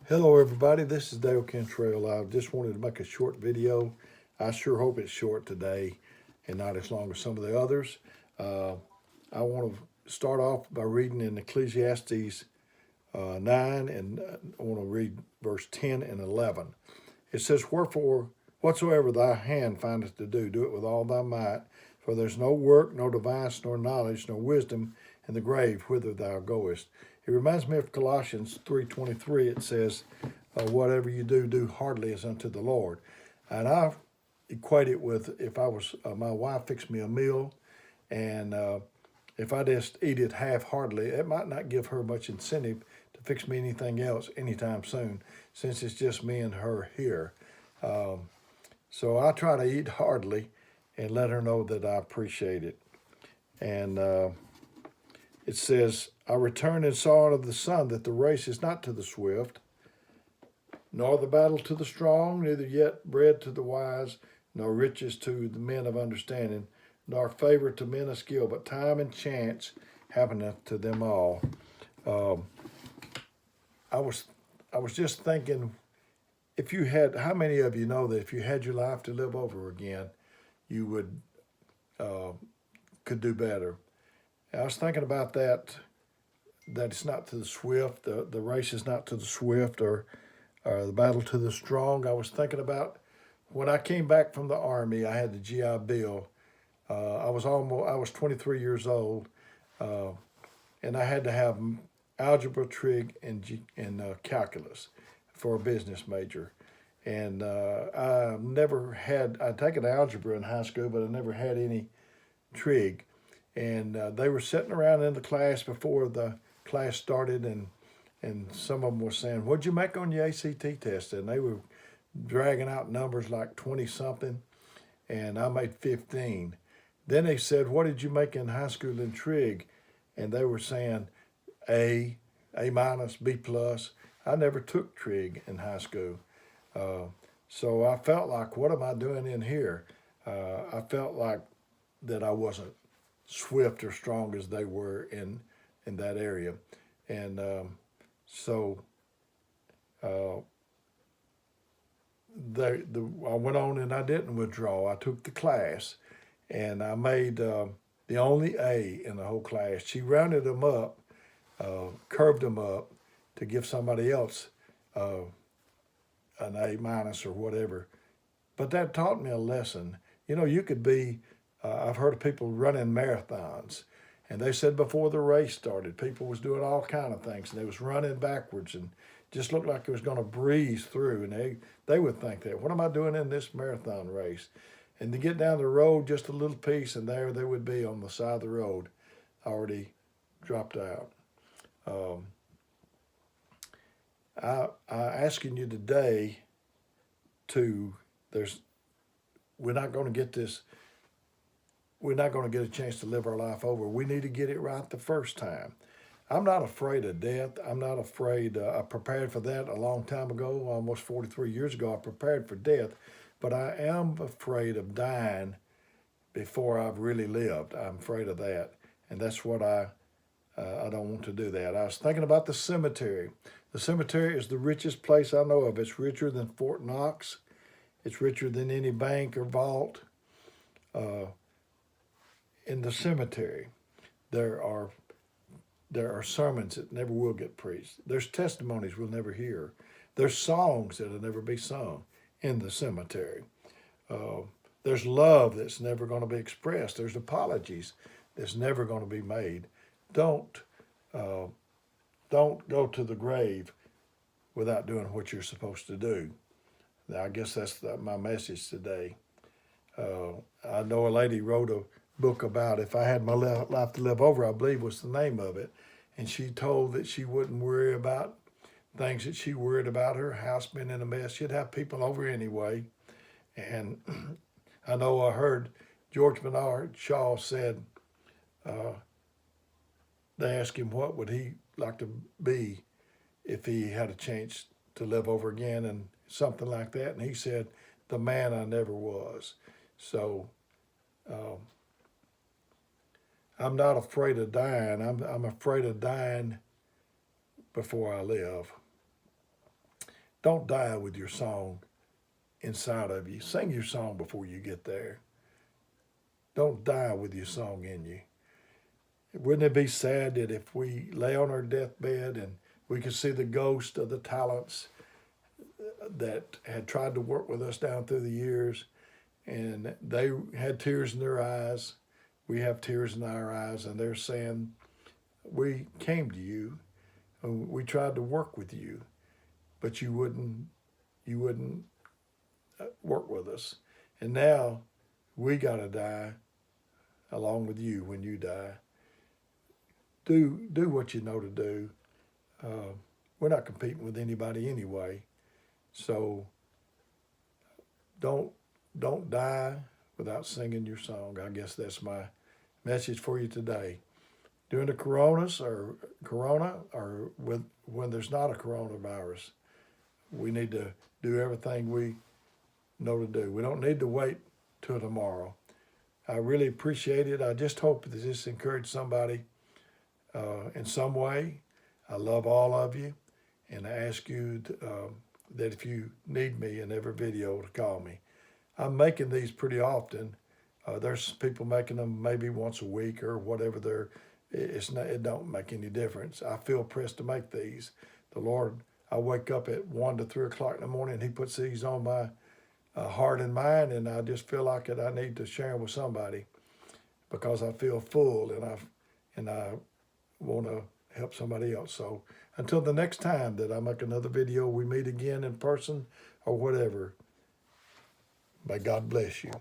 Hello, everybody. This is Dale Cantrell. I just wanted to make a short video. I sure hope it's short today and not as long as some of the others. Uh, I want to start off by reading in Ecclesiastes 9, and I want to read verse 10 and 11. It says, "Wherefore, whatsoever thy hand findeth to do, do it with all thy might, for there's no work, nor device, nor knowledge, nor wisdom in the grave whither thou goest." It reminds me of Colossians 3:23. It says, "Whatever you do, do heartily as unto the Lord." And I equate it with if I was my wife fixed me a meal, and if I just eat it half-heartedly, it might not give her much incentive to fix me anything else anytime soon, since it's just me and her here. Um, so I try to eat heartily and let her know that I appreciate it. And it says, "I returned and saw of the sun that the race is not to the swift, nor the battle to the strong, neither yet bread to the wise, nor riches to the men of understanding, nor favor to men of skill, but time and chance happeneth to them all." Um, I was I was just thinking, if you had, how many of you know that if you had your life to live over again, you would uh, could do better? I was thinking about that it's not to the swift, the race is not to the swift, or the battle to the strong. I was thinking about when I came back from the army, I had the GI Bill. I was 23 years old, uh, and I had to have algebra, trig, and calculus for a business major. And I'd taken algebra in high school, but I never had any trig. And they were sitting around in the class before the class started, and some of them were saying, "What'd you make on your ACT test?" And they were dragging out numbers like 20 something, and I made 15. Then they said, "What did you make in high school in trig?" And they were saying A, A minus, B plus. I never took trig in high school. Uh, so I felt like, what am I doing in here? I felt like that I wasn't swift or strong as they were in that area. And so uh, I went on and I didn't withdraw. I took the class and I made the only A in the whole class. She rounded them up, curved them up to give somebody else uh, an A minus or whatever. But that taught me a lesson. You know, you could be, I've heard of people running marathons. And they said before the race started, people was doing all kind of things, and they was running backwards and just looked like it was going to breeze through. And they would think that, what am I doing in this marathon race? And to get down the road just a little piece, and there they would be on the side of the road, already dropped out. Um, I asking you today to, there's, we're not going to get this, we're not going to get a chance to live our life over. We need to get it right the first time. I'm not afraid of death. I'm not afraid. I prepared for that a long time ago, almost 43 years ago. I prepared for death, but I am afraid of dying before I've really lived. I'm afraid of that, and that's what I don't want to do that. I was thinking about the cemetery. The cemetery is the richest place I know of. It's richer than Fort Knox. It's richer than any bank or vault. Uh, in the cemetery, there are there are sermons that never will get preached. There's testimonies we'll never hear. There's songs that'll never be sung in the cemetery. Uh, there's love that's never going to be expressed. There's apologies that's never going to be made. Don't uh, don't go to the grave without doing what you're supposed to do. I guess that's my message today. I know a lady wrote a book about if I had my life to live over, I believe was the name of it. And she told that she wouldn't worry about things that she worried about, her house being in a mess. She'd have people over anyway. And I know I heard George Bernard Shaw said, uh, they asked him what would he like to be if he had a chance to live over again and something like that. And he said, the man I never was. So um, I'm not afraid of dying. I'm afraid of dying before I live. Don't die with your song inside of you. Sing your song before you get there. Don't die with your song in you. Wouldn't it be sad that if we lay on our deathbed and we could see the ghost of the talents that had tried to work with us down through the years, and they had tears in their eyes, we have tears in our eyes, and they're saying, we came to you, and we tried to work with you, but you wouldn't work with us. And now we got to die along with you when you die. Do what you know to do. We're not competing with anybody anyway. So don't die without singing your song. I guess that's my message for you today. During the corona or when there's not a coronavirus, we need to do everything we know to do. We don't need to wait till tomorrow. I really appreciate it. I just hope that this encouraged somebody in some way. I love all of you, and I ask you that if you need me in every video to call me. I'm making these pretty often. There's people making them maybe once a week or whatever. It don't make any difference. I feel pressed to make these. The Lord, I wake up at 1 to 3 o'clock in the morning, and He puts these on my heart and mind, and I just feel like I need to share them with somebody because I feel full, and I want to help somebody else. So until the next time that I make another video, we meet again in person or whatever, may God bless you.